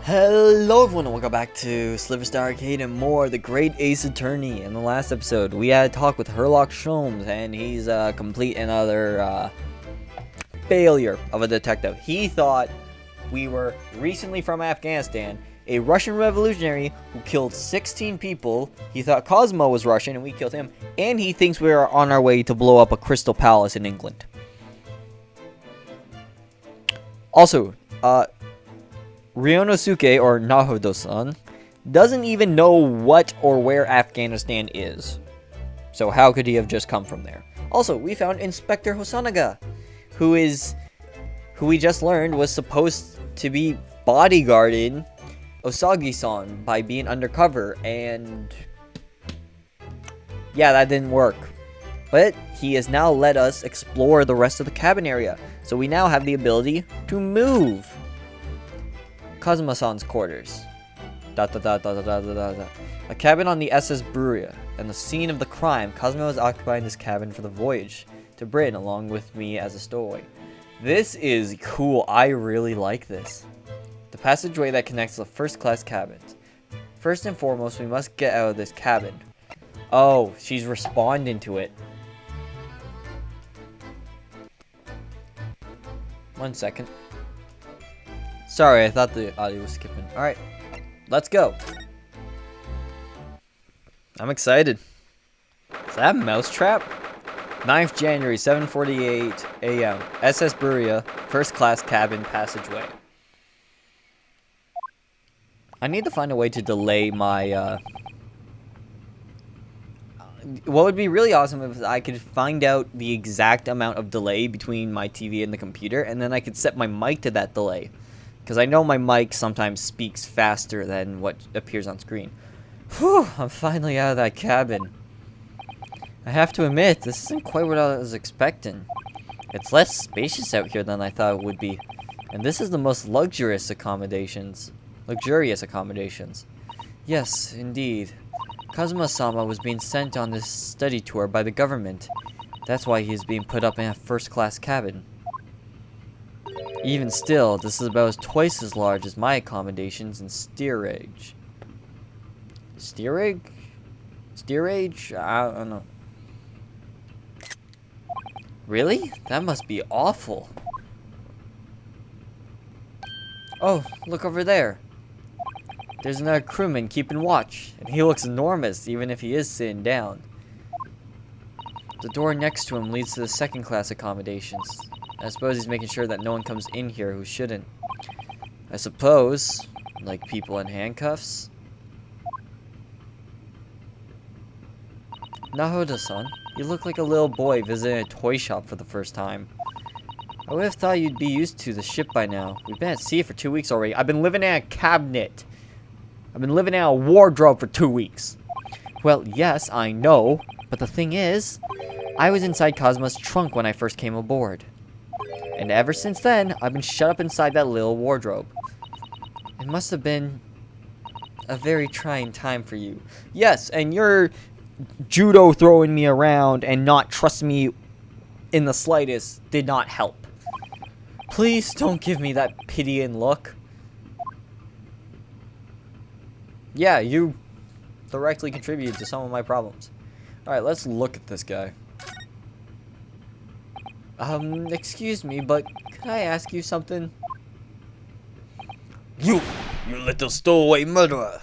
Hello everyone and welcome back to SliverStar Arcade and more, the great Ace Attorney. In the last episode, we had a talk with Herlock Sholmes, and he's complete another failure of a detective. He thought we were recently from Afghanistan, a Russian revolutionary who killed 16 people. He thought Cosmo was Russian and we killed him, and he thinks we are on our way to blow up a crystal palace in England. Also, Ryonosuke, or Nahodo-san, doesn't even know what or where Afghanistan is. So how could he have just come from there? Also, we found Inspector Hosanaga, who we just learned was supposed to be bodyguarding Osagi-san by being undercover, and yeah, that didn't work. But he has now let us explore the rest of the cabin area, so we now have the ability to move. Kazuma-san's quarters. A cabin on the SS Bruria, and the scene of the crime. Cosmo is occupying this cabin for the voyage to Britain along with me as a stowaway. This is cool. I really like this. The passageway that connects the first-class cabins. First and foremost, we must get out of this cabin. Oh, she's responding to it. 1 second. Sorry, I thought the audio was skipping. Alright, let's go. I'm excited. Is that a mousetrap? 9th January, 7:48 a.m. SS Buria, first class cabin passageway. I need to find a way to delay my, what would be really awesome if I could find out the exact amount of delay between my TV and the computer, and then I could set my mic to that delay. Because I know my mic sometimes speaks faster than what appears on screen. Whew, I'm finally out of that cabin. I have to admit, this isn't quite what I was expecting. It's less spacious out here than I thought it would be. And this is the most luxurious accommodations. Yes, indeed. Kazuma-sama was being sent on this study tour by the government. That's why he is being put up in a first-class cabin. Even still, this is about twice as large as my accommodations in steerage. Steerage? I don't know. Really? That must be awful. Oh, look over there. There's another crewman keeping watch, and he looks enormous even if he is sitting down. The door next to him leads to the second-class accommodations. I suppose he's making sure that no one comes in here who shouldn't. I suppose, like people in handcuffs. Nahoda-san, you look like a little boy visiting a toy shop for the first time. I would have thought you'd be used to the ship by now. We've been at sea for 2 weeks already. I've been living in a cabinet. I've been living in a wardrobe for 2 weeks. Well, yes, I know, but the thing is, I was inside Cosmo's trunk when I first came aboard. And ever since then, I've been shut up inside that little wardrobe. It must have been a very trying time for you. Yes, and your judo throwing me around and not trusting me in the slightest did not help. Please don't give me that pitying look. Yeah, you directly contributed to some of my problems. Alright, let's look at this guy. Excuse me, but could I ask you something? You little stowaway murderer!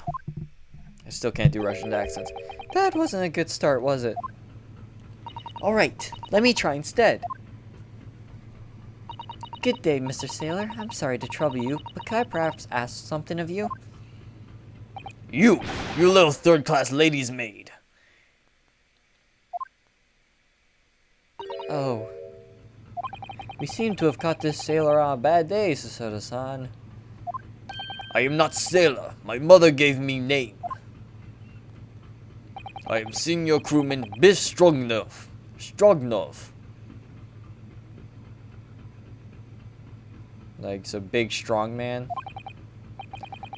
I still can't do Russian accents. That wasn't a good start, was it? Alright, let me try instead. Good day, Mr. Sailor. I'm sorry to trouble you, but could I perhaps ask something of you? You little third-class lady's maid. Oh. We seem to have caught this sailor on a bad day, Sasoda-san. I am not sailor. My mother gave me name. I am senior crewman Biff Strognov. Like, so big, strong man.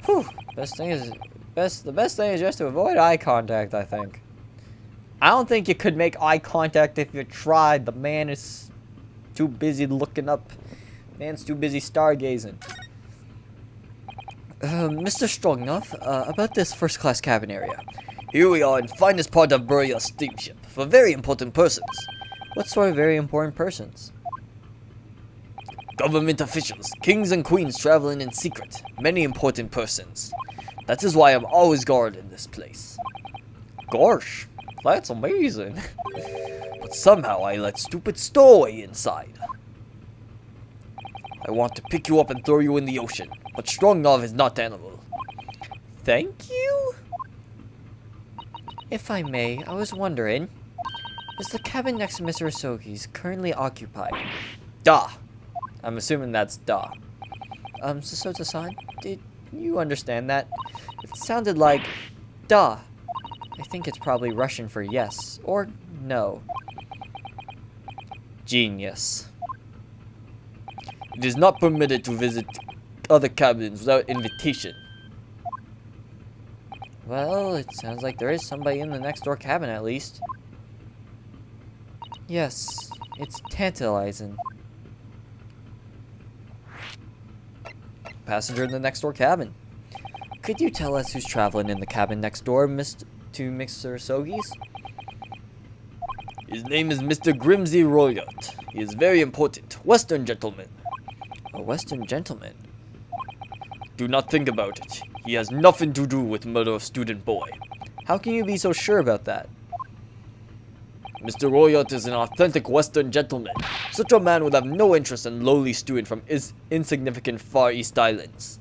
Whew. The best thing is just to avoid eye contact, I think. I don't think you could make eye contact if you tried. The man is too busy looking up. Man's too busy stargazing. Mr. Stroganoff, about this first-class cabin area. Here we are in finest part of Burya steamship, for very important persons. What sort of very important persons? Government officials, kings and queens traveling in secret, many important persons. That is why I'm always guarding this place. Gosh, that's amazing. But somehow I let stupid stowaway inside. I want to pick you up and throw you in the ocean, but Stroganoff is not animal. Thank you? If I may, I was wondering, is the cabin next to Mr. Asogi's currently occupied? Da! I'm assuming that's da. Sasota-san, did you understand that? It sounded like da. I think it's probably Russian for yes, or no. Genius. It is not permitted to visit other cabins without invitation. Well, it sounds like there is somebody in the next door cabin at least. Yes, it's tantalizing. Passenger in the next door cabin. Could you tell us who's traveling in the cabin next door, to Mr. Sogi's? His name is Mr. Grimsey Royot. He is very important. Western gentleman. A Western gentleman? Do not think about it. He has nothing to do with murder of student boy. How can you be so sure about that? Mr. Royot is an authentic Western gentleman. Such a man would have no interest in lowly student from insignificant Far East Islands.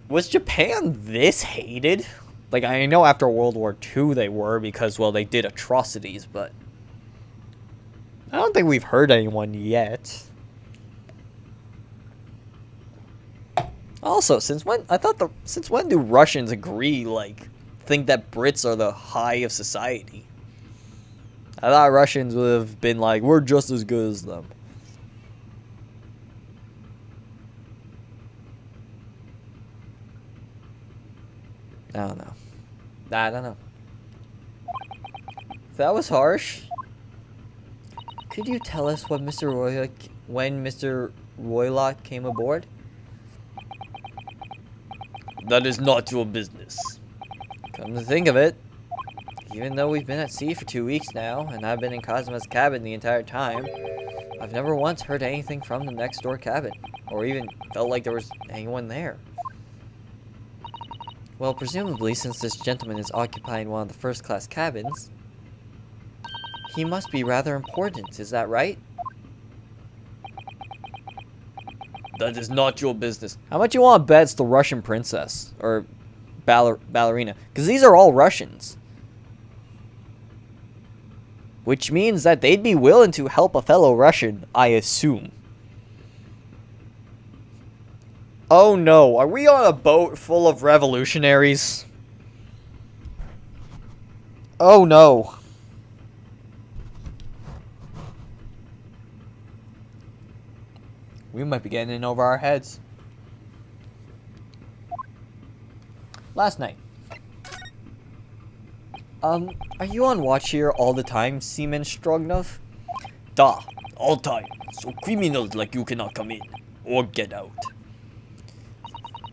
Was Japan this hated? Like, I know after World War II they were because, well, they did atrocities, but I don't think we've heard anyone yet. Also, since when do Russians agree, like, think that Brits are the high of society? I thought Russians would have been like, we're just as good as them. I don't know. I don't know. That was harsh. Could you tell us when Mr. Roylott came aboard? That is not your business. Come to think of it, even though we've been at sea for 2 weeks now, and I've been in Kazuma's cabin the entire time, I've never once heard anything from the next door cabin, or even felt like there was anyone there. Well, presumably, since this gentleman is occupying one of the first-class cabins, he must be rather important, is that right? That is not your business. How much you want to bet it's the Russian princess? Or ballerina? Because these are all Russians. Which means that they'd be willing to help a fellow Russian, I assume. Oh no, are we on a boat full of revolutionaries? Oh no. We might be getting in over our heads. Last night. Are you on watch here all the time, Seaman Stroganoff? Da, all time. So criminals like you cannot come in or get out.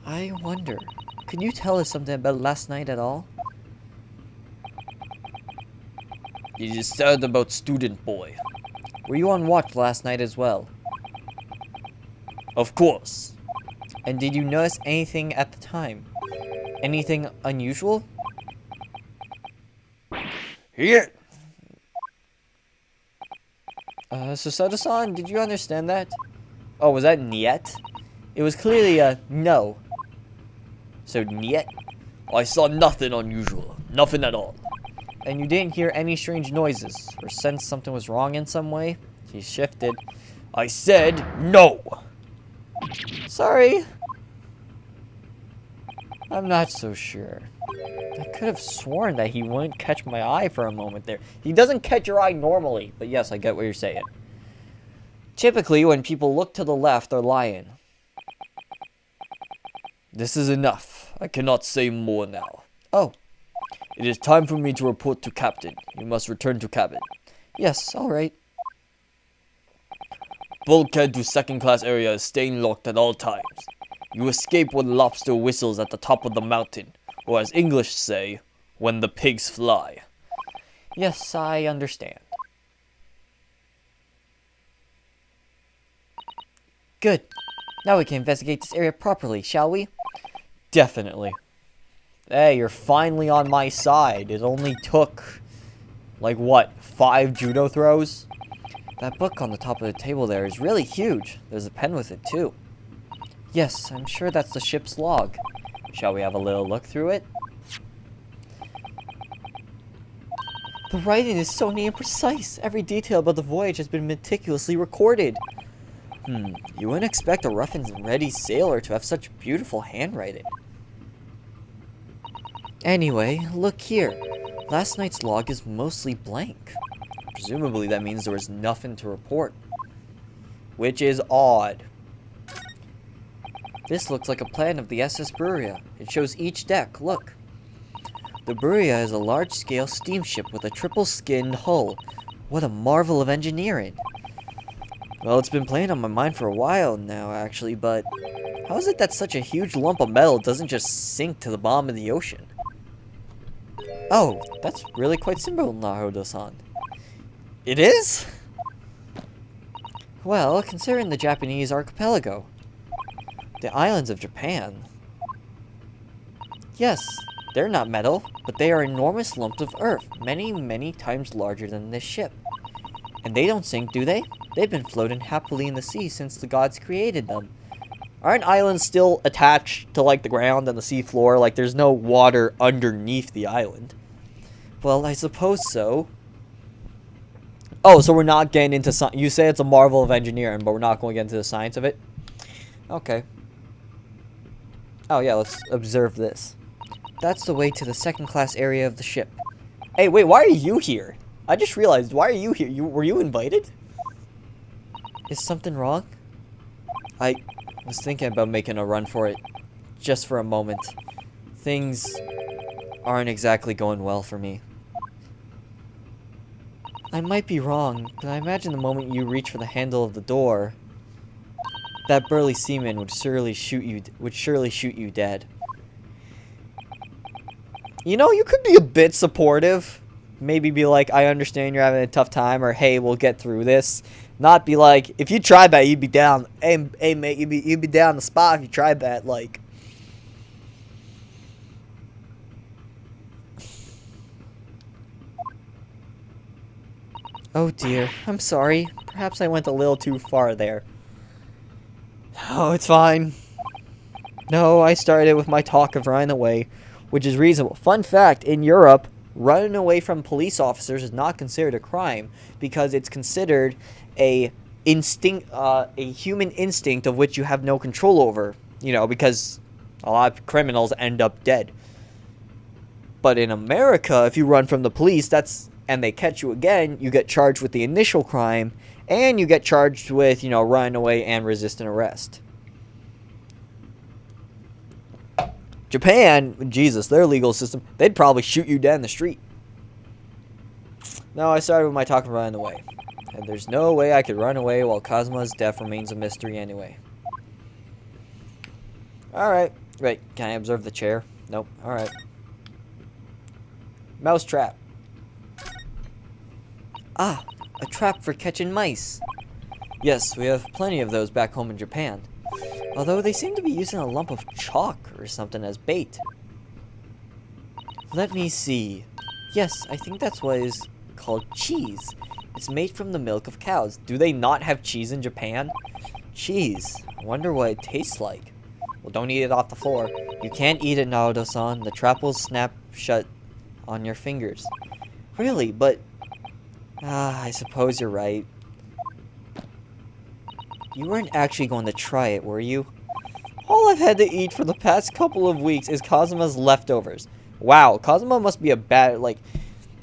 I wonder, could you tell us something about last night at all? It is sad about student boy. Were you on watch last night as well? Of course. And did you notice anything at the time? Anything unusual? Here. Sasota-san, did you understand that? Oh, was that niet? It was clearly a no. So niet? I saw nothing unusual. Nothing at all. And you didn't hear any strange noises or sense something was wrong in some way? He shifted. I said no. Sorry. I'm not so sure. I could have sworn that he wouldn't catch my eye for a moment there. He doesn't catch your eye normally, but yes, I get what you're saying. Typically, when people look to the left, they're lying. This is enough. I cannot say more now. Oh. It is time for me to report to Captain. You must return to cabin. Yes, alright. Bulkhead to second class area is staying locked at all times. You escape when lobster whistles at the top of the mountain, or as English say, when the pigs fly. Yes, I understand. Good. Now we can investigate this area properly, shall we? Definitely. Hey, you're finally on my side. It only took, like, what, 5 judo throws? That book on the top of the table there is really huge. There's a pen with it, too. Yes, I'm sure that's the ship's log. Shall we have a little look through it? The writing is so neat and precise. Every detail about the voyage has been meticulously recorded. You wouldn't expect a rough and ready sailor to have such beautiful handwriting. Anyway, look here. Last night's log is mostly blank. Presumably that means there was nothing to report. Which is odd. This looks like a plan of the SS Bruria. It shows each deck, look. The Bruria is a large-scale steamship with a triple-skinned hull. What a marvel of engineering. Well, it's been playing on my mind for a while now, actually, but how is it that such a huge lump of metal doesn't just sink to the bottom of the ocean? Oh, that's really quite simple, Naruto-san. It is? Well, considering the Japanese archipelago. The islands of Japan. Yes, they're not metal, but they are enormous lumps of earth, many, many times larger than this ship. And they don't sink, do they? They've been floating happily in the sea since the gods created them. Aren't islands still attached to, like, the ground and the sea floor? Like, there's no water underneath the island. Well, I suppose so. Oh, so we're not getting into science. You say it's a marvel of engineering, but we're not going to get into the science of it? Okay. Oh, yeah, let's observe this. That's the way to the second-class area of the ship. Hey, wait, why are you here? I just realized, why are you here? Were you invited? Is something wrong? I was thinking about making a run for it, just for a moment. Things aren't exactly going well for me. I might be wrong, but I imagine the moment you reach for the handle of the door, that burly seaman would surely shoot you dead. You know, you could be a bit supportive. Maybe be like, I understand you're having a tough time, or hey, we'll get through this. Not be like, if you tried that, you'd be down. Hey mate, you'd be down the spot if you tried that. Like, oh dear, I'm sorry. Perhaps I went a little too far there. Oh, it's fine. No, I started with my talk of running away, which is reasonable. Fun fact, in Europe, running away from police officers is not considered a crime because it's considered a human instinct of which you have no control over. You know, because a lot of criminals end up dead. But in America, if you run from the police, and they catch you again, you get charged with the initial crime, and you get charged with, you know, running away and resisting arrest. Japan, Jesus, their legal system, they'd probably shoot you dead in the street. No, I started with my talk of running away. And there's no way I could run away while Kazuma's death remains a mystery anyway. Alright. Wait, can I observe the chair? Nope. Alright. Mouse trap. Ah, a trap for catching mice. Yes, we have plenty of those back home in Japan. Although they seem to be using a lump of chalk or something as bait. Let me see. Yes, I think that's what is called cheese. It's made from the milk of cows. Do they not have cheese in Japan? Cheese. I wonder what it tastes like. Well, don't eat it off the floor. You can't eat it, Naruto-san. The trap will snap shut on your fingers. Really? But... I suppose you're right. You weren't actually going to try it, were you? All I've had to eat for the past couple of weeks is Kazuma's leftovers. Wow, Kazuma must be a bad, like...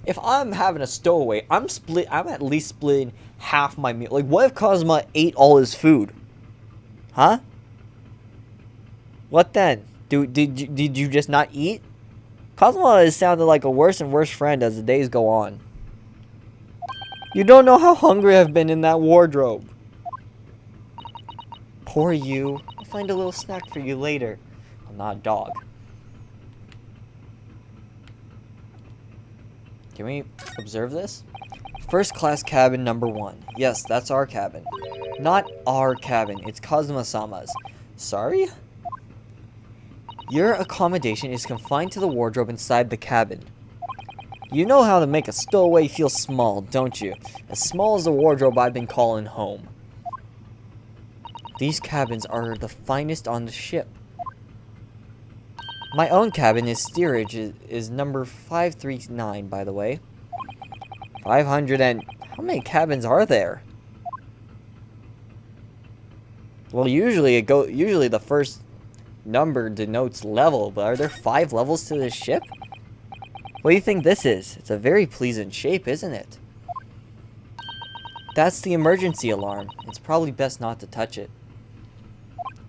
If I'm having a stowaway, I'm at least splitting half my meal. Like, what if Kazuma ate all his food? Huh? What then? Did you just not eat? Kazuma has sounded like a worse and worse friend as the days go on. You don't know how hungry I've been in that wardrobe. Poor you. If find a little snack for you later. I'm not a dog. Can we observe this? First class cabin number 1. Yes, that's our cabin. Not our cabin, it's Kazuma-sama's. Sorry? Your accommodation is confined to the wardrobe inside the cabin. You know how to make a stowaway feel small, don't you? As small as the wardrobe I've been calling home. These cabins are the finest on the ship. My own cabin is steerage is number 539, by the way. 500 and... How many cabins are there? Well, usually the first number denotes level, but are there 5 levels to this ship? What do you think this is? It's a very pleasant shape, isn't it? That's the emergency alarm. It's probably best not to touch it.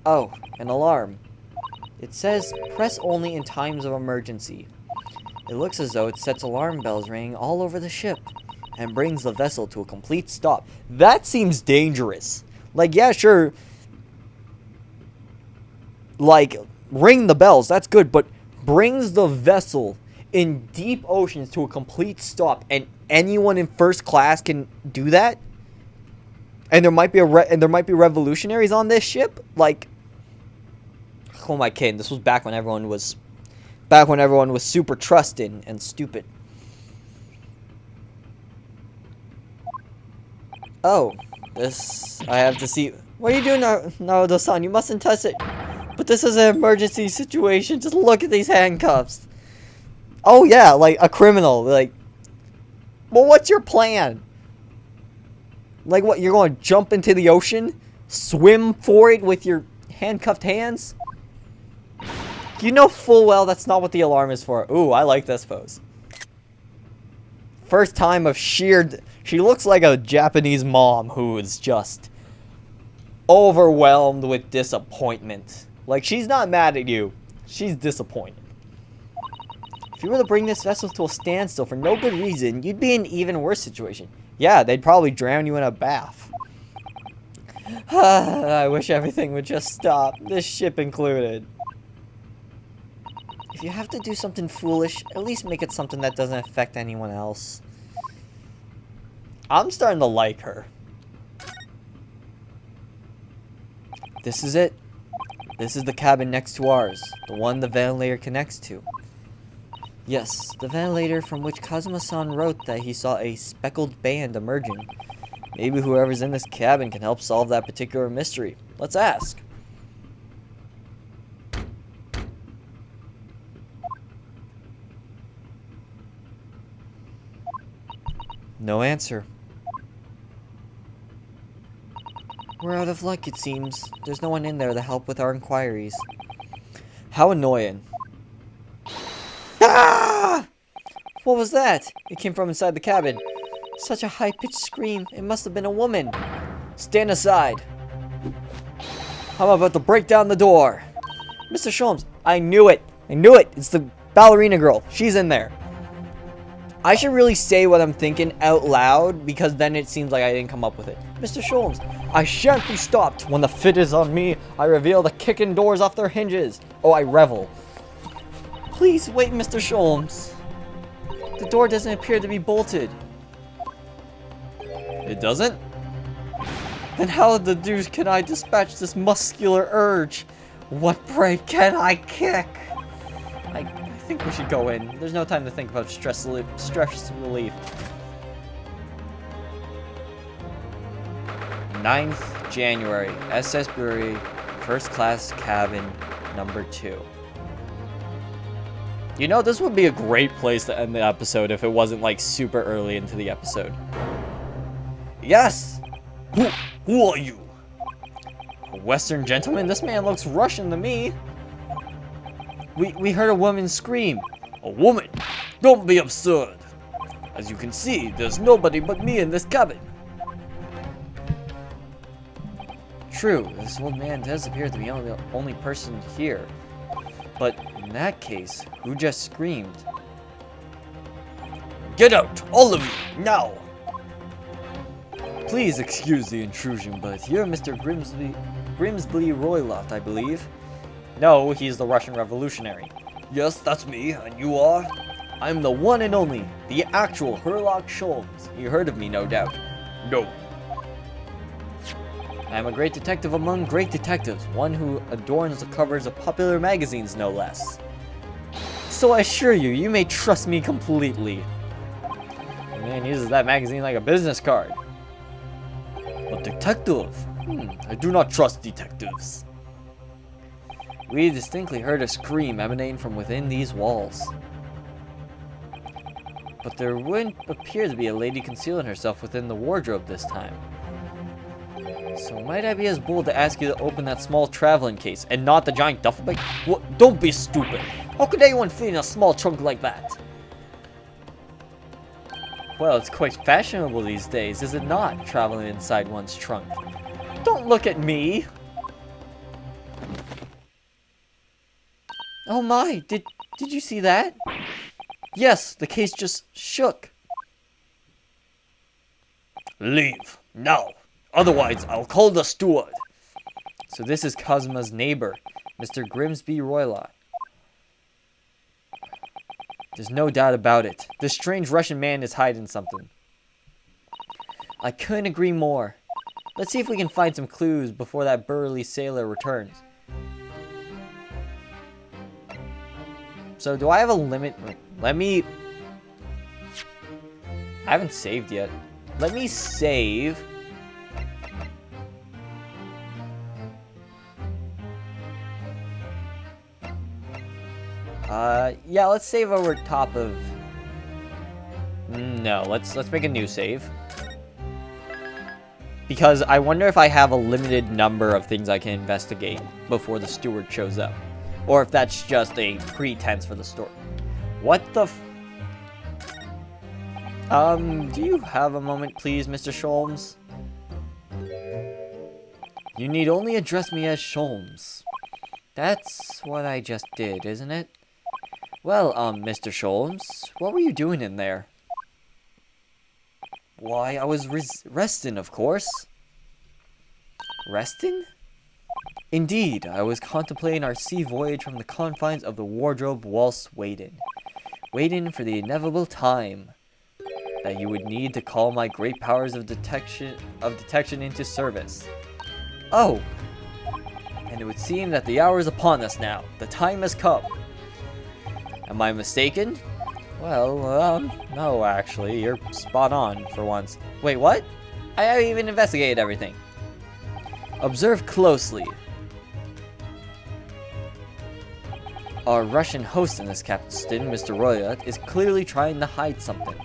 Oh, an alarm. It says, press only in times of emergency. It looks as though it sets alarm bells ringing all over the ship and brings the vessel to a complete stop. That seems dangerous. Like, yeah, sure. Like, ring the bells, that's good, but brings the vessel in deep oceans to a complete stop, and anyone in first class can do that? And there might be revolutionaries on this ship? Like, who am I kidding? This was back when everyone was super trusting and stupid. Oh, this I have to see. What are you doing, Naruto-san? You mustn't touch it. But this is an emergency situation. Just look at these handcuffs. Oh yeah, like a criminal. Like, well, what's your plan? Like, what? You're going to jump into the ocean, swim for it with your handcuffed hands? You know full well that's not what the alarm is for. Ooh, I like this pose. First time of sheer... She looks like a Japanese mom who is just overwhelmed with disappointment. Like, she's not mad at you. She's disappointed. If you were to bring this vessel to a standstill for no good reason, you'd be in an even worse situation. Yeah, they'd probably drown you in a bath. I wish everything would just stop. This ship included. If you have to do something foolish, at least make it something that doesn't affect anyone else. I'm starting to like her. This is it. This is the cabin next to ours. The one the ventilator connects to. Yes, the ventilator from which Kazuma-san wrote that he saw a speckled band emerging. Maybe whoever's in this cabin can help solve that particular mystery. Let's ask. No answer. We're out of luck, it seems. There's no one in there to help with our inquiries. How annoying. Ah! What was that? It came from inside the cabin. Such a high-pitched scream. It must have been a woman. Stand aside. I'm about to break down the door. Mr. Sholmes, I knew it. I knew it. It's the ballerina girl. She's in there. I should really say what I'm thinking out loud, because then it seems like I didn't come up with it. Mr. Sholmes, I shan't be stopped. When the fit is on me, I reveal the kicking doors off their hinges. Oh, I revel. Please wait, Mr. Sholmes. The door doesn't appear to be bolted. It doesn't? Then how the deuce can I dispatch this muscular urge? What pray can I kick? I think we should go in. There's no time to think about stress relief. 9th January, SS Brewery, first class cabin, number 2. You know, this would be a great place to end the episode if it wasn't like super early into the episode. Yes! Who are you? A Western gentleman? This man looks Russian to me. We heard a woman scream. A woman? Don't be absurd. As you can see, there's nobody but me in this cabin. True, this old man does appear to be the only person here. But in that case, who just screamed? Get out, all of you, now! Please excuse the intrusion, but here Mr. Grimsby Grimsby Roylott, I believe. No, he's the Russian revolutionary. Yes, that's me, and you are? I'm the one and only, the actual Herlock Sholmes. You heard of me, no doubt. No. I am a great detective among great detectives, one who adorns the covers of popular magazines, no less. So I assure you, you may trust me completely. The man uses that magazine like a business card. A detective? I do not trust detectives. We distinctly heard a scream emanating from within these walls. But there wouldn't appear to be a lady concealing herself within the wardrobe this time. So might I be as bold to ask you to open that small traveling case and not the giant duffel bag? What? Don't be stupid. How could anyone fit in a small trunk like that? Well, it's quite fashionable these days, is it not, traveling inside one's trunk? Don't look at me! Oh my, did you see that? Yes, the case just shook. Leave, now. Otherwise, I'll call the steward. So this is Cosma's neighbor, Mr. Grimsby Roylott. There's no doubt about it. This strange Russian man is hiding something. I couldn't agree more. Let's see if we can find some clues before that burly sailor returns. So do I have a limit? Let me... I haven't saved yet. Let me save... yeah, let's save over top of... No, let's make a new save. Because I wonder if I have a limited number of things I can investigate before the steward shows up. Or if that's just a pretense for the story. What the do you have a moment, please, Mr. Sholmes? You need only address me as Sholmes. That's what I just did, isn't it? Well, Mr. Sholmes, what were you doing in there? Why, I was resting, of course. Resting? Indeed, I was contemplating our sea voyage from the confines of the wardrobe whilst waiting. Waiting for the inevitable time that you would need to call my great powers of detection into service. Oh! And it would seem that the hour is upon us now. The time has come. Am I mistaken? Well, no, actually. You're spot on, for once. Wait, what? I haven't even investigated everything. Observe closely. Our Russian host in this captain, Mr. Roylott, is clearly trying to hide something.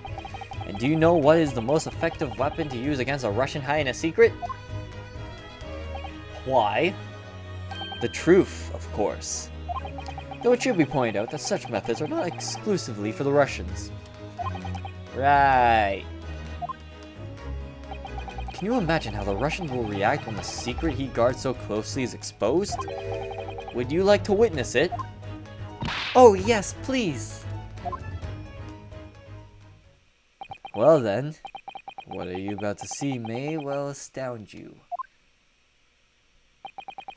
And do you know what is the most effective weapon to use against a Russian hiding a secret? Why? The truth, of course. Though it should be pointed out that such methods are not exclusively for the Russians. Right. Can you imagine how the Russians will react when the secret he guards so closely is exposed? Would you like to witness it? Oh, yes, please. Well then, what are you about to see may well astound you.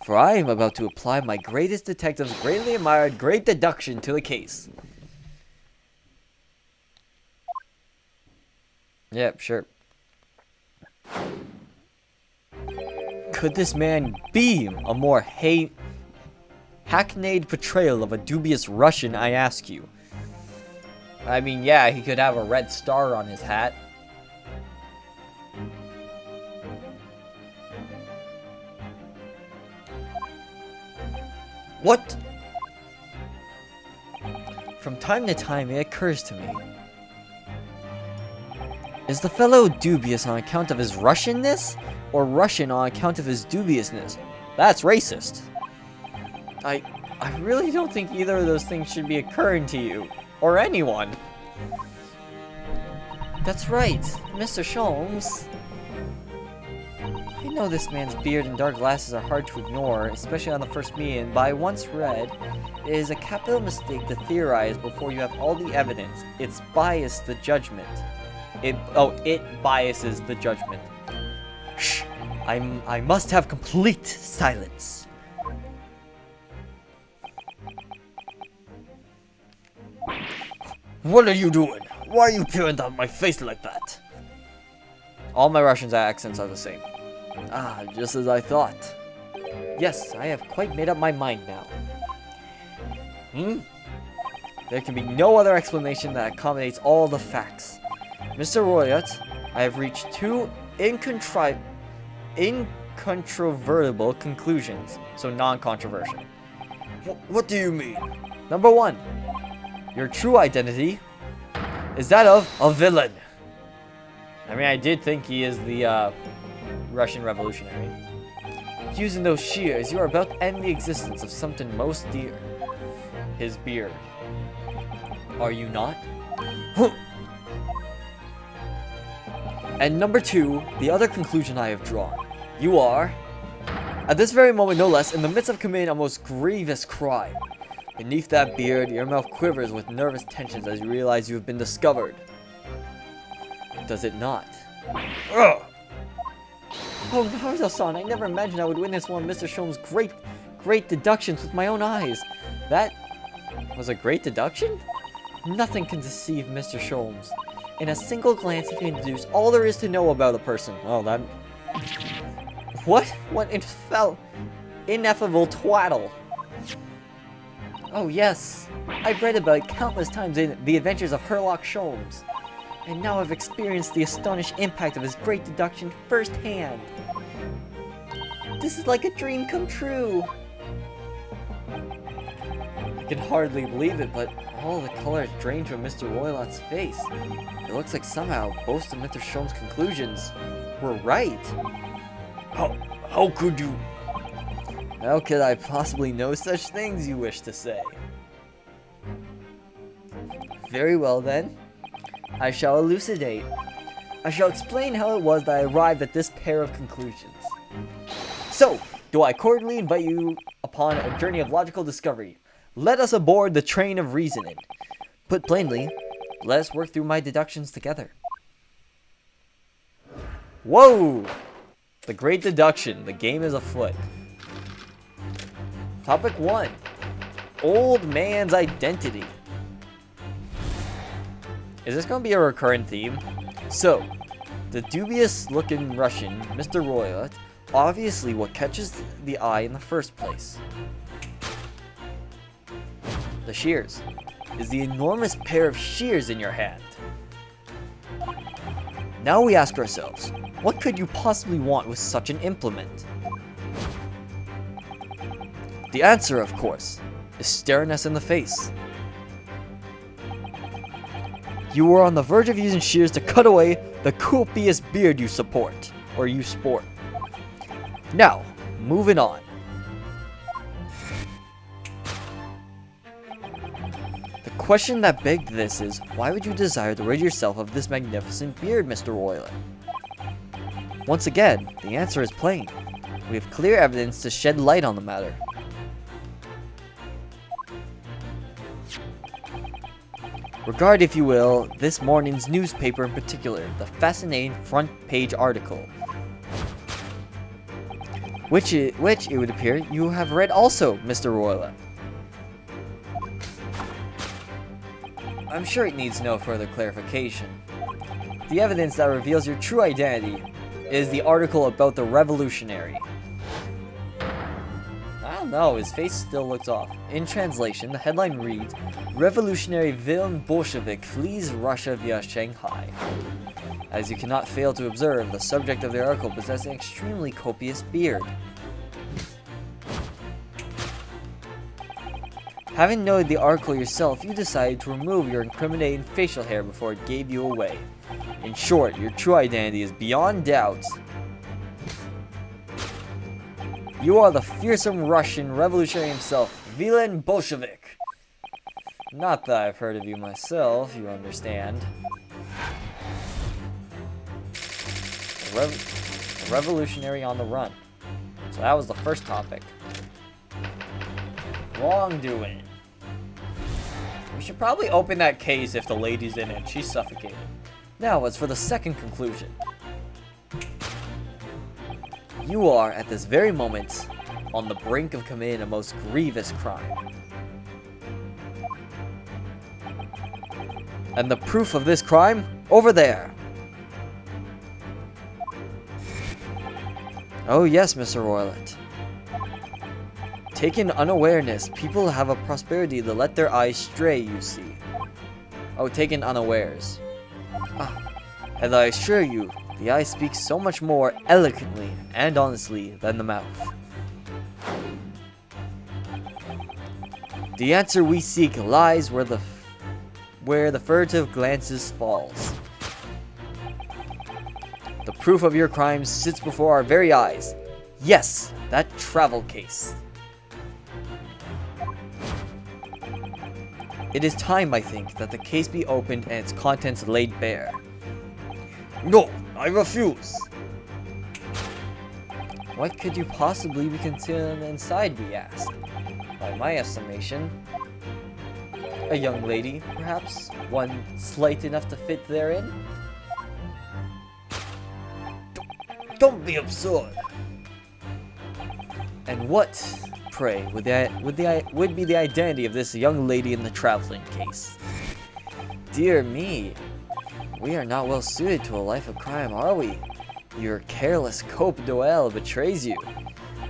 For I am about to apply my greatest detective's greatly admired great deduction to the case. Yep, sure. Could this man be a more hackneyed portrayal of a dubious Russian, I ask you? I mean, yeah, he could have a red star on his hat. What? From time to time, it occurs to me. Is the fellow dubious on account of his Russianness, or Russian on account of his dubiousness? That's racist. I really don't think either of those things should be occurring to you, or anyone. That's right, Mr. Sholmes. I know this man's beard and dark glasses are hard to ignore, especially on the first meeting, but I once read, it is a capital mistake to theorize before you have all the evidence. It's biased the judgment. It biases the judgment. Shh! I must have complete silence. What are you doing? Why are you peering down my face like that? All my Russian accents are the same. Ah, just as I thought. Yes, I have quite made up my mind now. There can be no other explanation that accommodates all the facts. Mr. Royat, I have reached two incontrovertible conclusions, so non-controversial. What do you mean? Number one, your true identity is that of a villain. I mean, I did think he is the Russian revolutionary. Using those shears, you are about to end the existence of something most dear. His beard. Are you not? And number two, the other conclusion I have drawn. You are, at this very moment no less, in the midst of committing a most grievous crime. Beneath that beard, your mouth quivers with nervous tensions as you realize you have been discovered. Does it not? Ugh. Oh, Naruto-san, I never imagined I would witness one of Mr. Sholmes' great deductions with my own eyes. That was a great deduction? Nothing can deceive Mr. Sholmes. In a single glance, he can deduce all there is to know about a person. Oh, that... What? What ineffable twaddle. Oh, yes. I've read about it countless times in The Adventures of Sherlock Sholmes. And now I've experienced the astonished impact of his great deduction firsthand. This is like a dream come true. I can hardly believe it, but all the color has drained from Mr. Roylat's face. It looks like somehow both of Mr. Sholmes' conclusions were right. How could you? How could I possibly know such things, you wish to say? Very well then. I shall elucidate. I shall explain how it was that I arrived at this pair of conclusions. So, do I cordially invite you upon a journey of logical discovery. Let us aboard the train of reasoning. Put plainly, let us work through my deductions together. Whoa! The great deduction. The game is afoot. Topic 1. Old man's identity. Is this going to be a recurrent theme? So, the dubious-looking Russian, Mr. Royat, obviously what catches the eye in the first place. The shears. Is the enormous pair of shears in your hand. Now we ask ourselves, what could you possibly want with such an implement? The answer, of course, is staring us in the face. You were on the verge of using shears to cut away the copious beard you support, or you sport. Now, moving on. The question that begged this is, why would you desire to rid yourself of this magnificent beard, Mr. Royal? Once again, the answer is plain. We have clear evidence to shed light on the matter. Regard, if you will, this morning's newspaper in particular, the fascinating front page article. Which it would appear you have read also, Mr. Royal. I'm sure it needs no further clarification. The evidence that reveals your true identity is the article about the revolutionary. I don't know, his face still looks off. In translation, the headline reads, Revolutionary villain Bolshevik flees Russia via Shanghai. As you cannot fail to observe, the subject of the article possesses an extremely copious beard. Having noted the article yourself, you decided to remove your incriminating facial hair before it gave you away. In short, your true identity is beyond doubt. You are the fearsome Russian revolutionary himself, Villain Bolshevik. Not that I've heard of you myself, you understand. A revolutionary on the run. So that was the first topic. Wrongdoing. We should probably open that case if the lady's in it. She's suffocated. Now, as for the second conclusion. You are, at this very moment, on the brink of committing a most grievous crime. And the proof of this crime? Over there! Oh yes, Mr. Roylet. Taken unawareness, people have a prosperity to let their eyes stray, you see. Oh, taken unawares. And I assure you, the eye speaks so much more eloquently and honestly than the mouth. The answer we seek lies where the furtive glances falls. The proof of your crimes sits before our very eyes. Yes, that travel case. It is time, I think, that the case be opened and its contents laid bare. No, I refuse. What could you possibly be concealing inside, we ask? By my estimation, a young lady, perhaps, one slight enough to fit therein. Don't be absurd. And what, pray, would be the identity of this young lady in the traveling case? Dear me, we are not well suited to a life of crime, are we? Your careless cope d'oeil betrays you.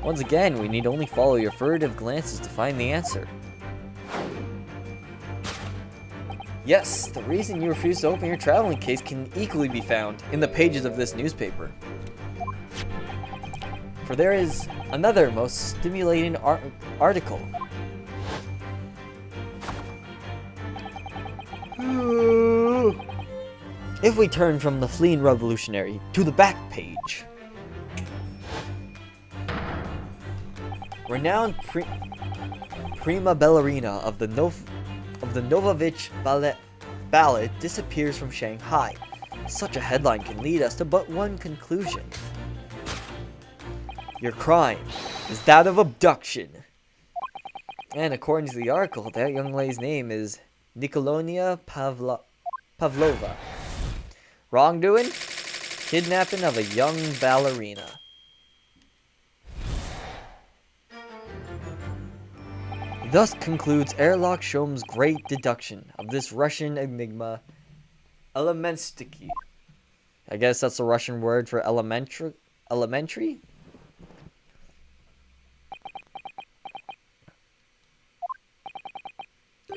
Once again, we need only follow your furtive glances to find the answer. Yes, the reason you refuse to open your traveling case can equally be found in the pages of this newspaper. For there is another most stimulating article. If we turn from the fleeing revolutionary to the back page. Renowned prima ballerina of the Novovich ballet disappears from Shanghai. Such a headline can lead us to but one conclusion. Your crime is that of abduction. And according to the article, that young lady's name is Nikolina Pavlova. Wrongdoing? Kidnapping of a young ballerina. Thus concludes Airlock Shom's great deduction of this Russian enigma, elementstiki. I guess that's the Russian word for elementary?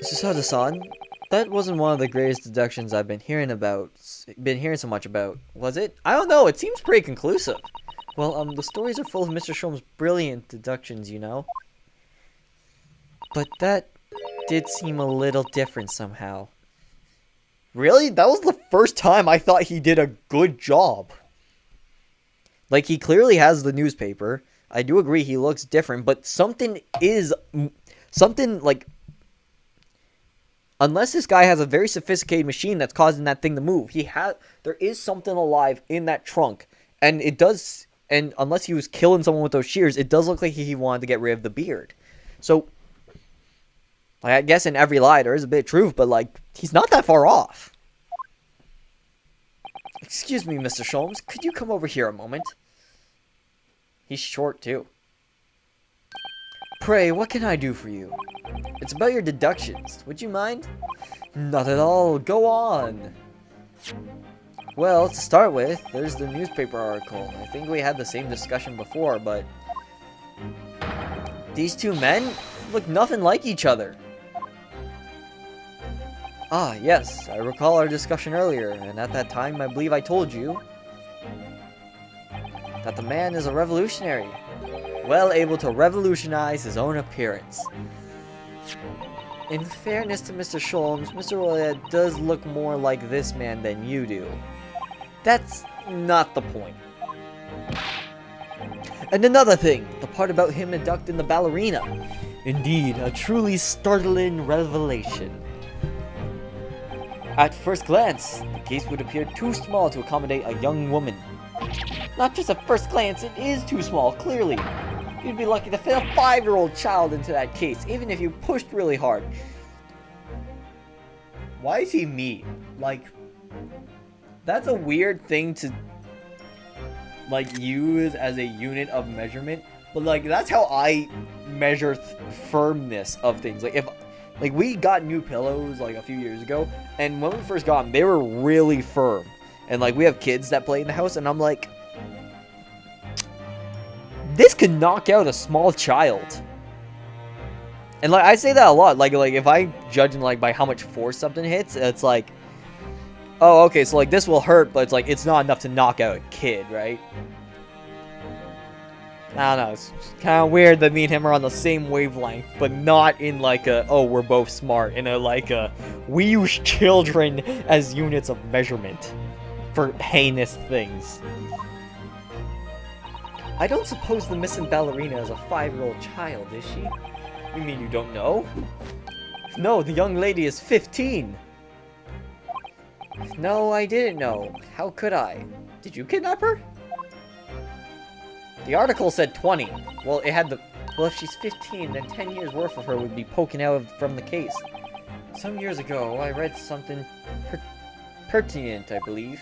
Susada-san, that wasn't one of the greatest deductions I've been hearing so much about, was it? I don't know, it seems pretty conclusive. Well, the stories are full of Mr. Shom's brilliant deductions, you know. But that did seem a little different somehow. Really? That was the first time I thought he did a good job. Like, he clearly has the newspaper. I do agree he looks different, but something, like, unless this guy has a very sophisticated machine that's causing that thing to move, there is something alive in that trunk. And unless he was killing someone with those shears, it does look like he wanted to get rid of the beard. So, I guess in every lie there is a bit of truth, but, like, he's not that far off. Excuse me, Mr. Sholmes, could you come over here a moment? He's short, too. Pray, what can I do for you? It's about your deductions. Would you mind? Not at all. Go on. Well, to start with, there's the newspaper article. I think we had the same discussion before, but these two men look nothing like each other. Ah, yes, I recall our discussion earlier, and at that time I believe I told you that the man is a revolutionary, well able to revolutionize his own appearance. In fairness to Mr. Sholmes, Mr. Roylet does look more like this man than you do. That's not the point. And another thing, the part about him abducting the ballerina. Indeed, a truly startling revelation. At first glance, the case would appear too small to accommodate a young woman. Not just at first glance, it is too small, clearly. You'd be lucky to fit a 5-year-old child into that case, even if you pushed really hard. Why is he mean? Like, that's a weird thing to... like use as a unit of measurement, but like that's how I measure firmness of things. Like if like we got new pillows like a few years ago, and when we first got them, they were really firm. And like we have kids that play in the house, and I'm like, this could knock out a small child. And like I say that a lot. Like if I judge like by how much force something hits, it's like, oh, okay, so like this will hurt, but it's like it's not enough to knock out a kid, right? I don't know, it's kind of weird that me and him are on the same wavelength, but not in like a, oh, we're both smart, in a like a, we use children as units of measurement for heinous things. I don't suppose the missing ballerina is a 5-year-old child, is she? You mean you don't know? No, the young lady is 15. No, I didn't know. How could I? Did you kidnap her? The article said 20. Well, it had the... Well, if she's 15, then 10 years worth of her would be poking out from the case. Some years ago, I read something pertinent, I believe.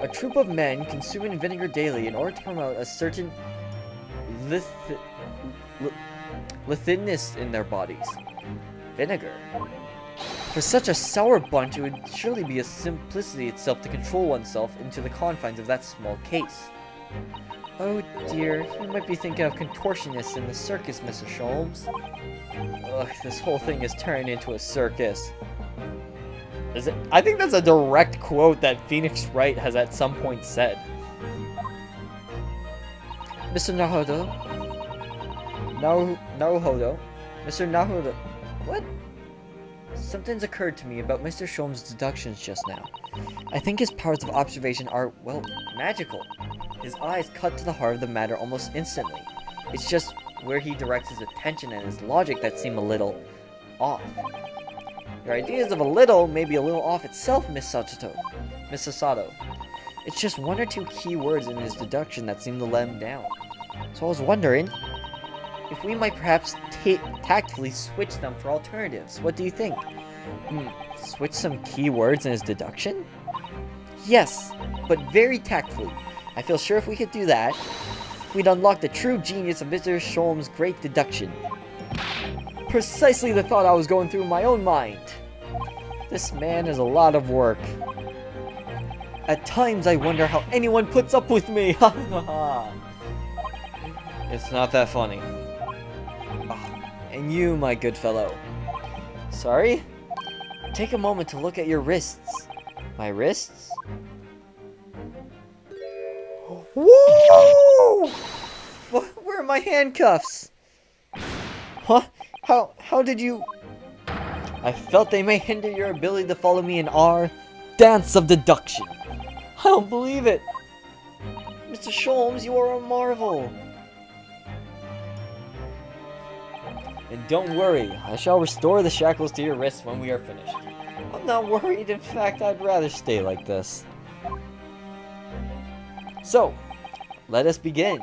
A troop of men consuming vinegar daily in order to promote a certain lithiness in their bodies. Vinegar. For such a sour bunch, it would surely be a simplicity itself to control oneself into the confines of that small case. Oh dear, you might be thinking of contortionists in the circus, Mr. Sholmes. Ugh, this whole thing is turning into a circus. Is it? I think that's a direct quote that Phoenix Wright has at some point said. Mr. Naruhodo? Naruhodo? Mr. Naruhodo? What? Something's occurred to me about Mr. Sholmes' deductions just now. I think his powers of observation are, well, magical. His eyes cut to the heart of the matter almost instantly. It's just where he directs his attention and his logic that seem a little off. Your ideas of a little may be a little off itself, Miss Sato. It's just one or two key words in his deduction that seem to let him down. So I was wondering if we might perhaps tactfully switch them for alternatives. What do you think? Switch some key words in his deduction? Yes, but very tactfully. I feel sure if we could do that, we'd unlock the true genius of Mr. Sholmes' great deduction. Precisely the thought I was going through my own mind. This man is a lot of work. At times I wonder how anyone puts up with me. It's not that funny. Oh, and you, my good fellow. Sorry? Take a moment to look at your wrists. My wrists? Whoa! Where are my handcuffs? Huh? How did you... I felt they may hinder your ability to follow me in our dance of deduction. I don't believe it. Mr. Sholmes, you are a marvel. And don't worry, I shall restore the shackles to your wrists when we are finished. I'm not worried, in fact, I'd rather stay like this. So, let us begin.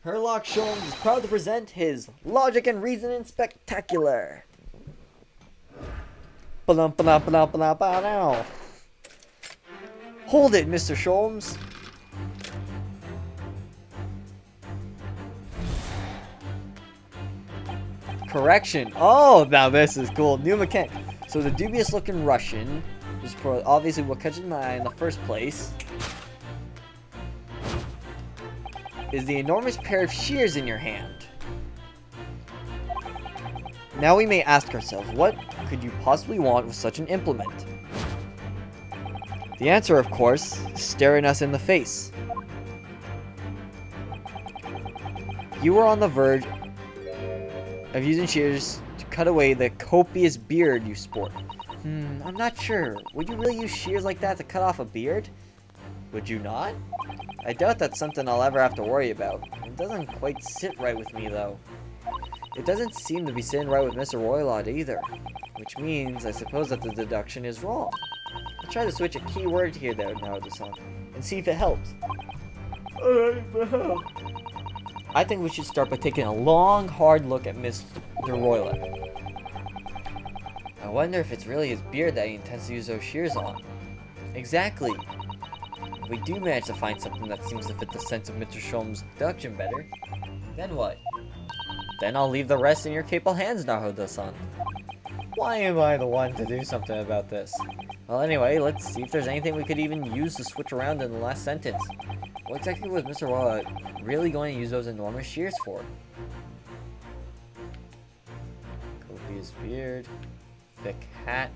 Herlock Sholmes is proud to present his Logic and Reasoning Spectacular. Hold it, Mr. Sholmes. Correction. Oh, now this is cool. New mechanic. So the dubious-looking Russian is obviously what catches my eye in the first place. Is the enormous pair of shears in your hand. Now we may ask ourselves, what could you possibly want with such an implement? The answer, of course, is staring us in the face. You are on the verge of using shears to cut away the copious beard you sport. I'm not sure. Would you really use shears like that to cut off a beard? Would you not? I doubt that's something I'll ever have to worry about. It doesn't quite sit right with me, though. It doesn't seem to be sitting right with Mr. Roylott either. Which means, I suppose that the deduction is wrong. I'll try to switch a key word here, though, now this on, and see if it helps. I think we should start by taking a long, hard look at Mr. Roylott. I wonder if it's really his beard that he intends to use those shears on. Exactly. If we do manage to find something that seems to fit the sense of Mr. Sholmes' deduction better, then what? Then I'll leave the rest in your capable hands, Naruto-san. Why am I the one to do something about this? Well, anyway, let's see if there's anything we could even use to switch around in the last sentence. What exactly was Mr. Watt really going to use those enormous shears for? Copious beard, thick hat.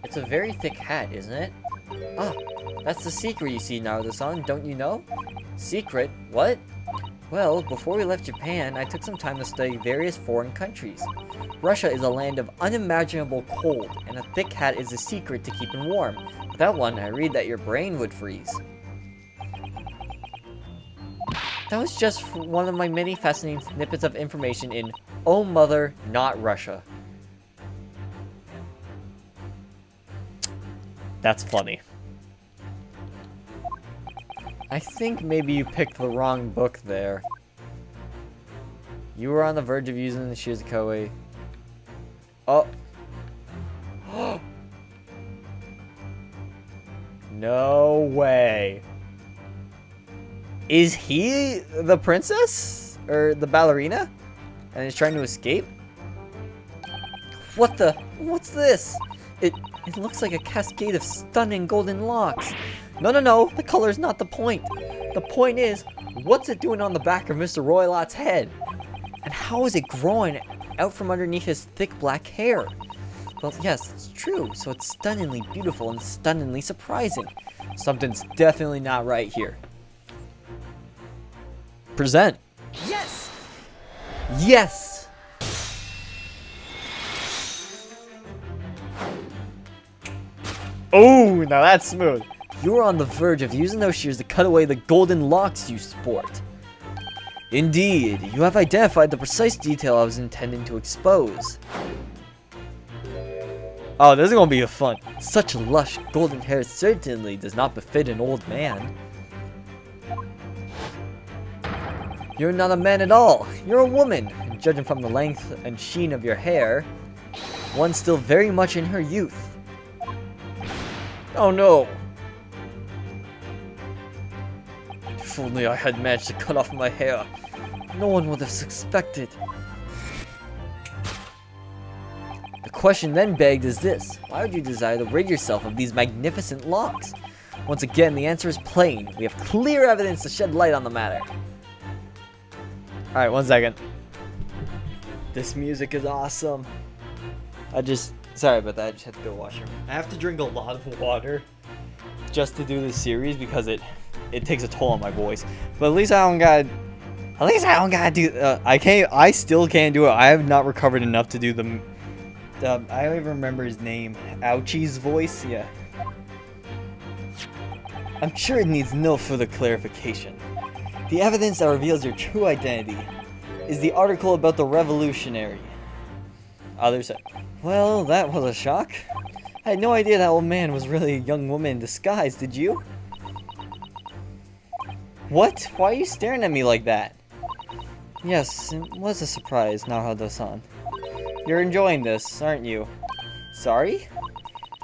It's a very thick hat, isn't it? Ah, that's the secret you see, Naruto-san, don't you know? Secret? What? Well, before we left Japan, I took some time to study various foreign countries. Russia is a land of unimaginable cold, and a thick hat is a secret to keeping warm. Without one, I read that your brain would freeze. That was just one of my many fascinating snippets of information in Oh Mother, Not Russia. That's funny. I think maybe you picked the wrong book there. You were on the verge of using the Shizukawa. Oh. No way. Is he the princess? Or the ballerina? And he's trying to escape? What the? What's this? It looks like a cascade of stunning golden locks. No, the color is not the point. The point is, what's it doing on the back of Mr. Roylot's head? And how is it growing out from underneath his thick black hair? Well, yes, it's true. So it's stunningly beautiful and stunningly surprising. Something's definitely not right here. Present. Yes! Yes! Oh, now that's smooth. You're on the verge of using those shears to cut away the golden locks you sport. Indeed, you have identified the precise detail I was intending to expose. Oh, this is gonna be fun. Such lush golden hair certainly does not befit an old man. You're not a man at all. You're a woman. And judging from the length and sheen of your hair, one still very much in her youth. Oh no! If only I had managed to cut off my hair, no one would have suspected. The question then begged is this: why would you desire to rid yourself of these magnificent locks? Once again, the answer is plain. We have clear evidence to shed light on the matter. Alright, 1 second. This music is awesome. Sorry about that, I just had to go wash it. I have to drink a lot of water just to do this series because it takes a toll on my voice. But at least I don't gotta do, I still can't do it. I have not recovered enough to do I don't even remember his name. Ouchie's voice, yeah. I'm sure it needs no further clarification. The evidence that reveals your true identity is the article about the revolutionary. Others said, well, that was a shock. I had no idea that old man was really a young woman in disguise, did you? What? Why are you staring at me like that? Yes, it was a surprise, Naruto-san. You're enjoying this, aren't you? Sorry?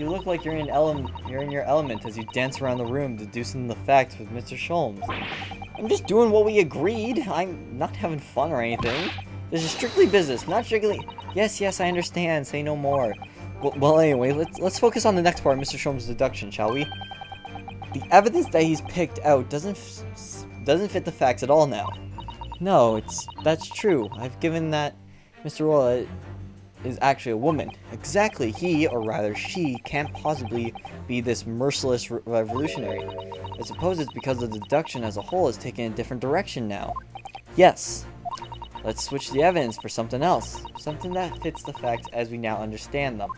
You look like you're in your element as you dance around the room deducing the facts with Mr. Sholmes. I'm just doing what we agreed. I'm not having fun or anything. This is strictly business, not strictly... Yes, I understand. Say no more. Well, anyway, let's focus on the next part of Mr. Sholmes' deduction, shall we? The evidence that he's picked out doesn't fit the facts at all now. No, that's true. I've given that Mr. Rolla is actually a woman. Exactly, he, or rather she, can't possibly be this merciless revolutionary. I suppose it's because the deduction as a whole is taking a different direction now. Yes. Let's switch the evidence for something else. Something that fits the facts as we now understand them.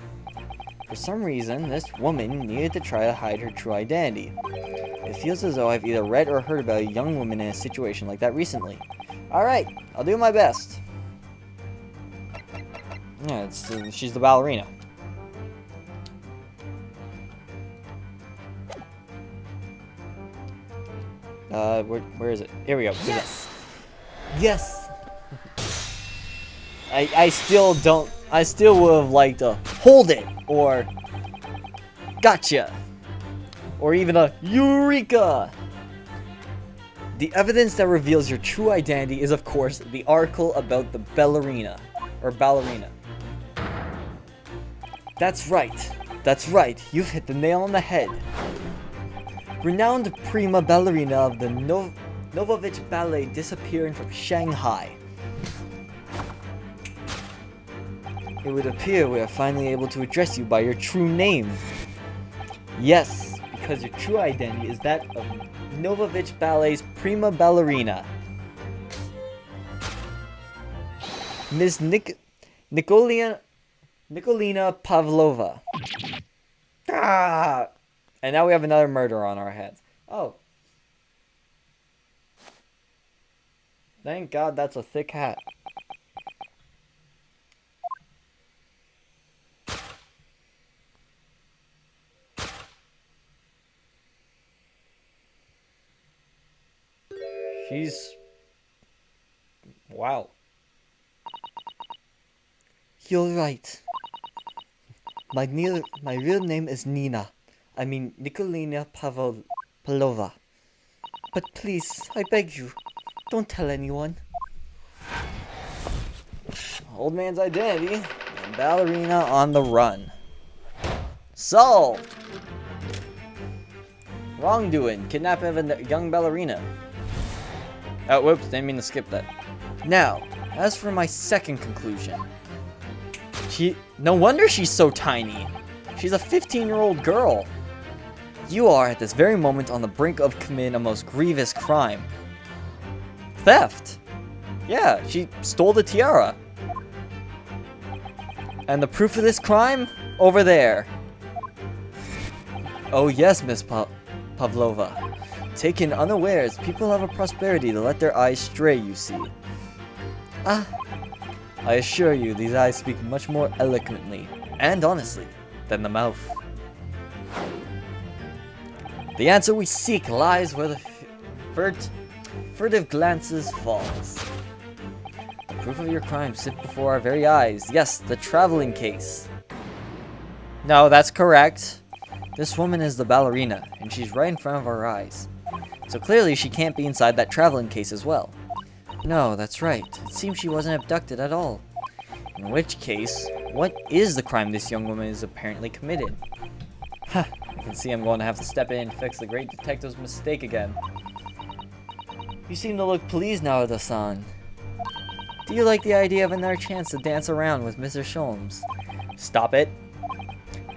For some reason, this woman needed to try to hide her true identity. It feels as though I've either read or heard about a young woman in a situation like that recently. Alright, I'll do my best. Yeah, she's the ballerina. Where is it? Here we go. Yes! Yes! I still would have liked to hold it, or gotcha! Or even a eureka! The evidence that reveals your true identity is, of course, the article about the ballerina. That's right, you've hit the nail on the head. Renowned prima ballerina of the Novovich Ballet disappearing from Shanghai. It would appear we are finally able to address you by your true name. Yes, because your true identity is that of Novovich Ballet's prima ballerina. Ms. Nikolina Pavlova. Ah! And now we have another murder on our heads. Oh. Thank God that's a thick hat. She's... Wow. You're right. My real name is Nikolina Pavlova. But please, I beg you, don't tell anyone. Old man's identity, and ballerina on the run. Solved! Wrongdoing, kidnapping of a young ballerina. Oh, whoops, didn't mean to skip that. Now, as for my second conclusion. No wonder she's so tiny. She's a 15-year-old girl. You are at this very moment on the brink of committing a most grievous crime. Theft. Yeah, she stole the tiara. And the proof of this crime? Over there. Oh yes, Miss Pavlova. Taken unawares, people have a prosperity to let their eyes stray, you see. Ah, I assure you, these eyes speak much more eloquently, and honestly, than the mouth. The answer we seek lies where the furtive glances falls. The proof of your crime sit before our very eyes. Yes, the traveling case. No, that's correct. This woman is the ballerina, and she's right in front of our eyes. So clearly she can't be inside that traveling case as well. No, that's right. It seems she wasn't abducted at all. In which case, what is the crime this young woman is apparently committed? Huh, I can see I'm going to have to step in and fix the great detective's mistake again. You seem to look pleased now, Oda-san. Do you like the idea of another chance to dance around with Mr. Sholmes? Stop it.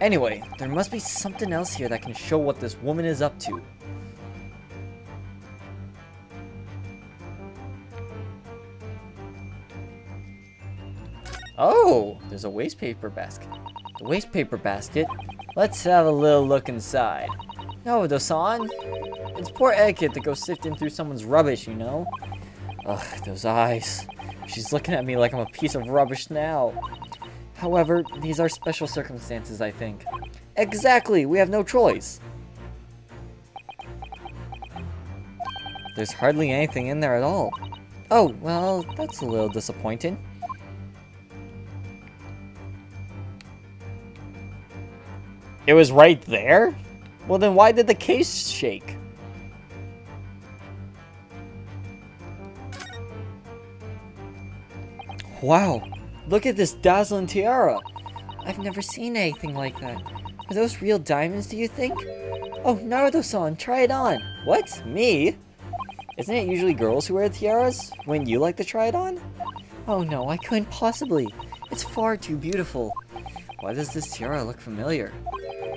Anyway, there must be something else here that can show what this woman is up to. Oh, there's a waste paper basket. The waste paper basket? Let's have a little look inside. No, Oda-san. It's poor etiquette to go sifting through someone's rubbish, you know? Ugh, those eyes. She's looking at me like I'm a piece of rubbish now. However, these are special circumstances, I think. Exactly! We have no choice! There's hardly anything in there at all. Oh, well, that's a little disappointing. It was right there? Well, then why did the case shake? Wow, look at this dazzling tiara. I've never seen anything like that. Are those real diamonds, do you think? Oh, Naruto-san, try it on. What? Me? Isn't it usually girls who wear tiaras? Wouldn't you like to try it on? Oh no, I couldn't possibly. It's far too beautiful. Why does this tiara look familiar?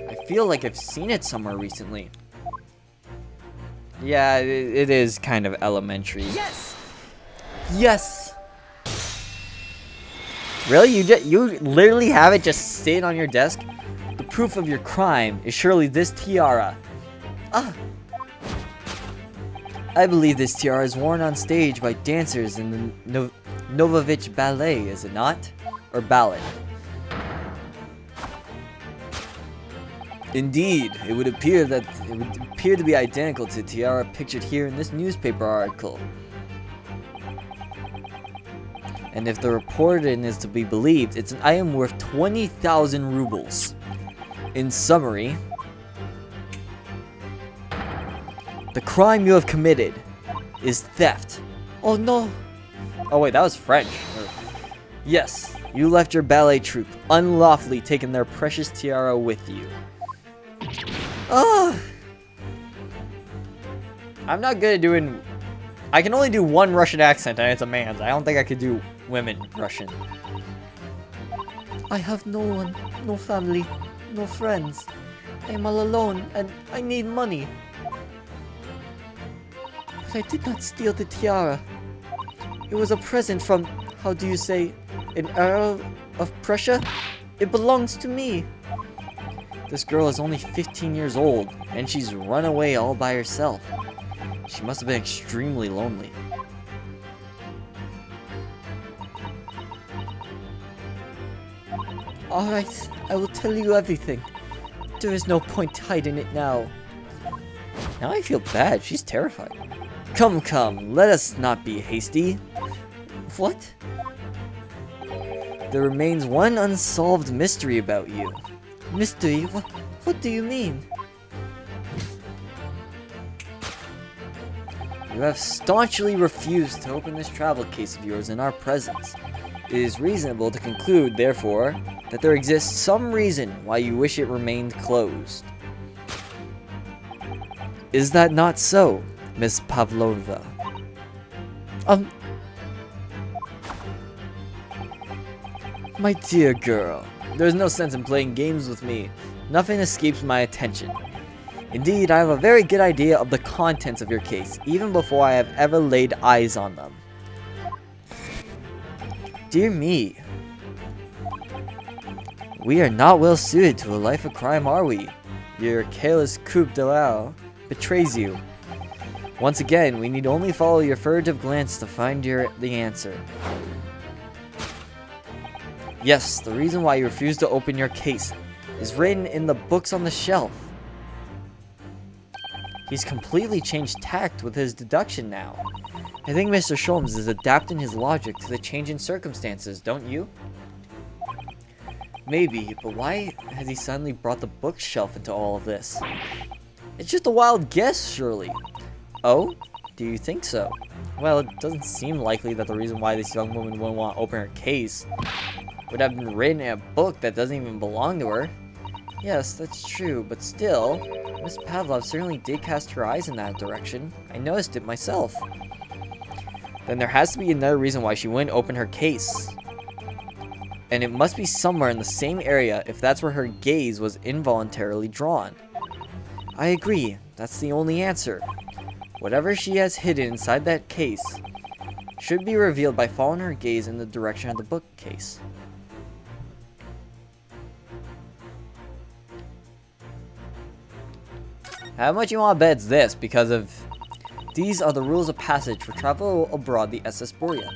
I feel like I've seen it somewhere recently. Yeah, it is kind of elementary. Yes! Yes! Really? You literally have it just sitting on your desk? The proof of your crime is surely this tiara. Ah! I believe this tiara is worn on stage by dancers in the Novovich Ballet, is it not? Or ballet? Indeed, it would appear to be identical to the tiara pictured here in this newspaper article. And if the reporting is to be believed, it's an item worth 20,000 rubles. In summary, crime you have committed is theft. Oh no. Oh wait, that was French. Yes, you left your ballet troupe, unlawfully taking their precious tiara with you. Ah. I'm not good at doing... I can only do one Russian accent, and it's a man's. I don't think I could do women Russian. I have no one, no family, no friends. I am all alone, and I need money. But I did not steal the tiara. It was a present from, how do you say, an Earl of Prussia? It belongs to me. This girl is only 15 years old, and she's run away all by herself. She must have been extremely lonely. Alright, I will tell you everything. There is no point hiding it now. Now I feel bad. She's terrified. Come, come, let us not be hasty. What? There remains one unsolved mystery about you. Mystery? What do you mean? You have staunchly refused to open this travel case of yours in our presence. It is reasonable to conclude, therefore, that there exists some reason why you wish it remained closed. Is that not so, Miss Pavlova? My dear girl, there's no sense in playing games with me. Nothing escapes my attention. Indeed, I have a very good idea of the contents of your case, even before I have ever laid eyes on them. Dear me. We are not well suited to a life of crime, are we? Your careless coup d'etat betrays you. Once again, we need only follow your furtive glance to find the answer. Yes, the reason why you refuse to open your case is written in the books on the shelf. He's completely changed tact with his deduction now. I think Mr. Sholmes is adapting his logic to the change in circumstances, don't you? Maybe, but why has he suddenly brought the bookshelf into all of this? It's just a wild guess, surely. Oh? Do you think so? Well, it doesn't seem likely that the reason why this young woman wouldn't want to open her case would have been written in a book that doesn't even belong to her. Yes, that's true, but still, Miss Pavlov certainly did cast her eyes in that direction. I noticed it myself. Then there has to be another reason why she wouldn't open her case. And it must be somewhere in the same area if that's where her gaze was involuntarily drawn. I agree, that's the only answer. Whatever she has hidden inside that case should be revealed by following her gaze in the direction of the bookcase. How much you want to bet it's this, because of... These are the rules of passage for travel abroad the SS Borea.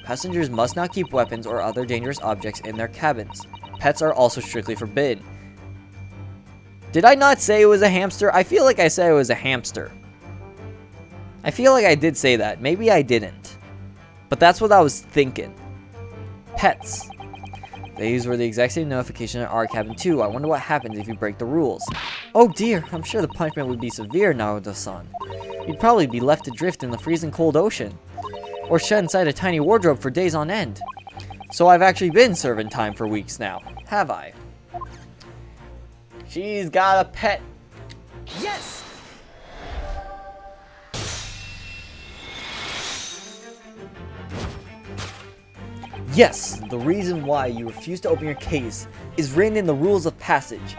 Passengers must not keep weapons or other dangerous objects in their cabins. Pets are also strictly forbidden. Did I not say it was a hamster? I feel like I said it was a hamster. I feel like I did say that. Maybe I didn't. But that's what I was thinking. Pets. These were the exact same notification in our cabin too. I wonder what happens if you break the rules. Oh dear, I'm sure the punishment would be severe, Naruto-san. You'd probably be left adrift in the freezing cold ocean. Or shut inside a tiny wardrobe for days on end. So I've actually been serving time for weeks now, have I? She's got a pet. Yes! Yes, the reason why you refuse to open your case is written in the rules of passage.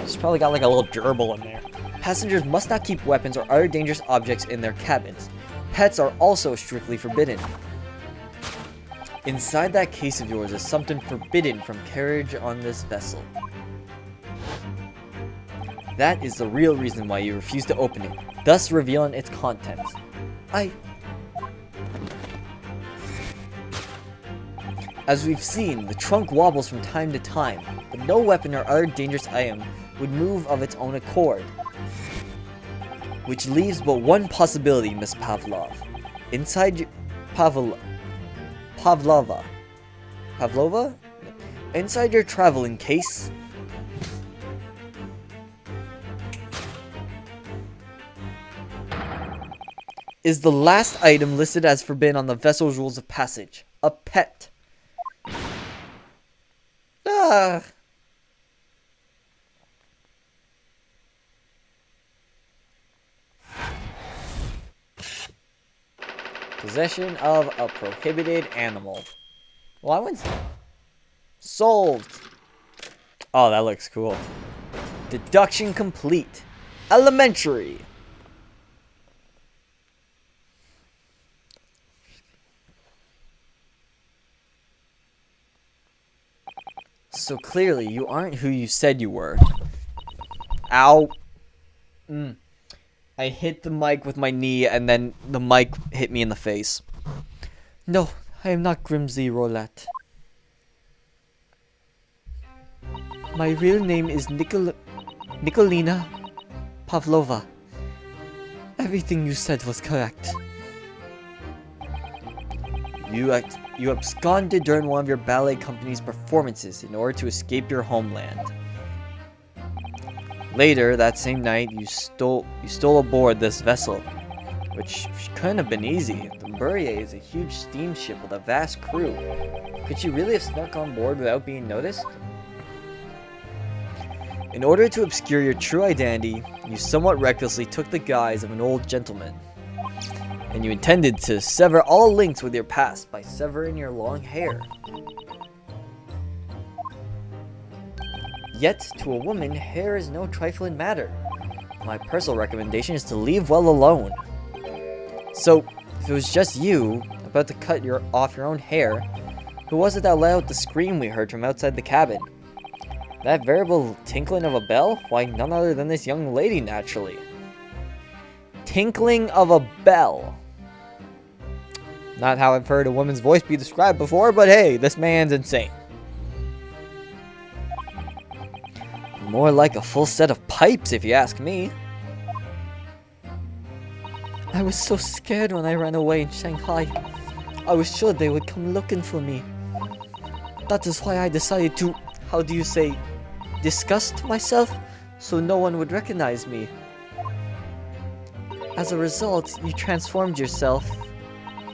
She's probably got like a little gerbil in there. Passengers must not keep weapons or other dangerous objects in their cabins. Pets are also strictly forbidden. Inside that case of yours is something forbidden from carriage on this vessel. That is the real reason why you refuse to open it, thus revealing its contents. As we've seen, the trunk wobbles from time to time, but no weapon or other dangerous item would move of its own accord. Which leaves but one possibility, Miss Pavlov. Inside your... Pavlova? Inside your traveling case... is the last item listed as forbidden on the vessel's rules of passage. A pet. Ah. Possession of a prohibited animal. Well, I went... Solved. Oh, that looks cool. Deduction complete. Elementary. So clearly, you aren't who you said you were. Ow. I hit the mic with my knee, and then the mic hit me in the face. No, I am not Grimsby Roulette. My real name is Nikolina Pavlova. Everything you said was correct. You absconded during one of your ballet company's performances in order to escape your homeland. Later, that same night, you stole aboard this vessel, which couldn't have been easy. The Burier is a huge steamship with a vast crew. Could you really have snuck on board without being noticed? In order to obscure your true identity, you somewhat recklessly took the guise of an old gentleman. And you intended to sever all links with your past by severing your long hair. Yet, to a woman, hair is no trifling matter. My personal recommendation is to leave well alone. So, if it was just you, about to cut off your own hair, who was it that let out the scream we heard from outside the cabin? That variable tinkling of a bell? Why, none other than this young lady, naturally. Tinkling of a bell. Not how I've heard a woman's voice be described before, but hey, this man's insane. More like a full set of pipes, if you ask me. I was so scared when I ran away in Shanghai. I was sure they would come looking for me. That is why I decided to, how do you say, disgust myself so no one would recognize me. As a result, you transformed yourself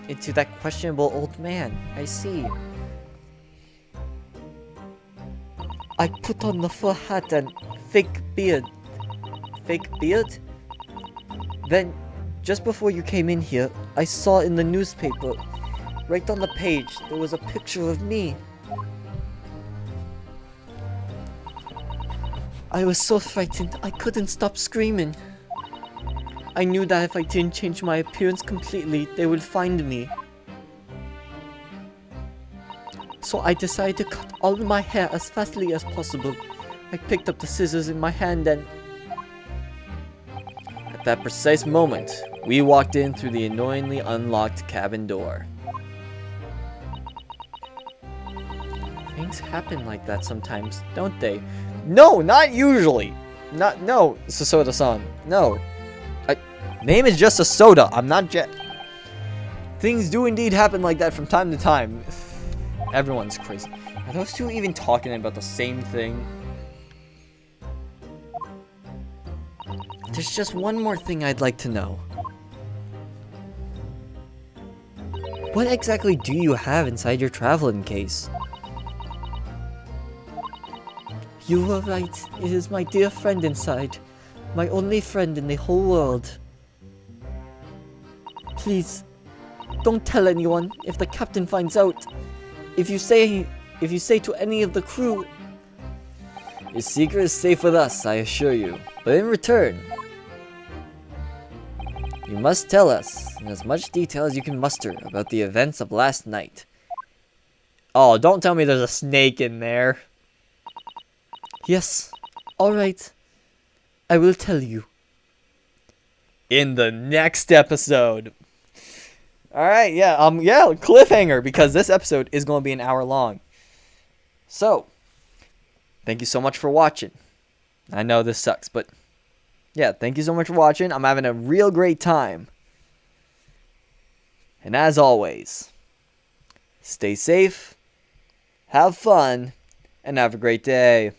into that questionable old man. I see. I put on the fur hat and fake beard. Fake beard? Then, just before you came in here, I saw in the newspaper, right on the page, there was a picture of me. I was so frightened, I couldn't stop screaming. I knew that if I didn't change my appearance completely, they would find me. So I decided to cut all of my hair as fastly as possible. I picked up the scissors in my hand and... At that precise moment, we walked in through the annoyingly unlocked cabin door. Things happen like that sometimes, don't they? No, not usually. No, Soda-san. No. Name is just a soda. I'm not Jet. Things do indeed happen like that from time to time. Everyone's crazy. Are those two even talking about the same thing? There's just one more thing I'd like to know. What exactly do you have inside your traveling case? You were right. It is my dear friend inside. My only friend in the whole world. Please, don't tell anyone if the captain finds out. If you say to any of the crew... Your secret is safe with us, I assure you. But in return, you must tell us, in as much detail as you can muster, about the events of last night. Oh, don't tell me there's a snake in there. Yes, alright. I will tell you. In the next episode. Alright, yeah, cliffhanger, because this episode is going to be an hour long. So, thank you so much for watching. I know this sucks, but yeah, thank you so much for watching. I'm having a real great time. And as always, stay safe, have fun, and have a great day.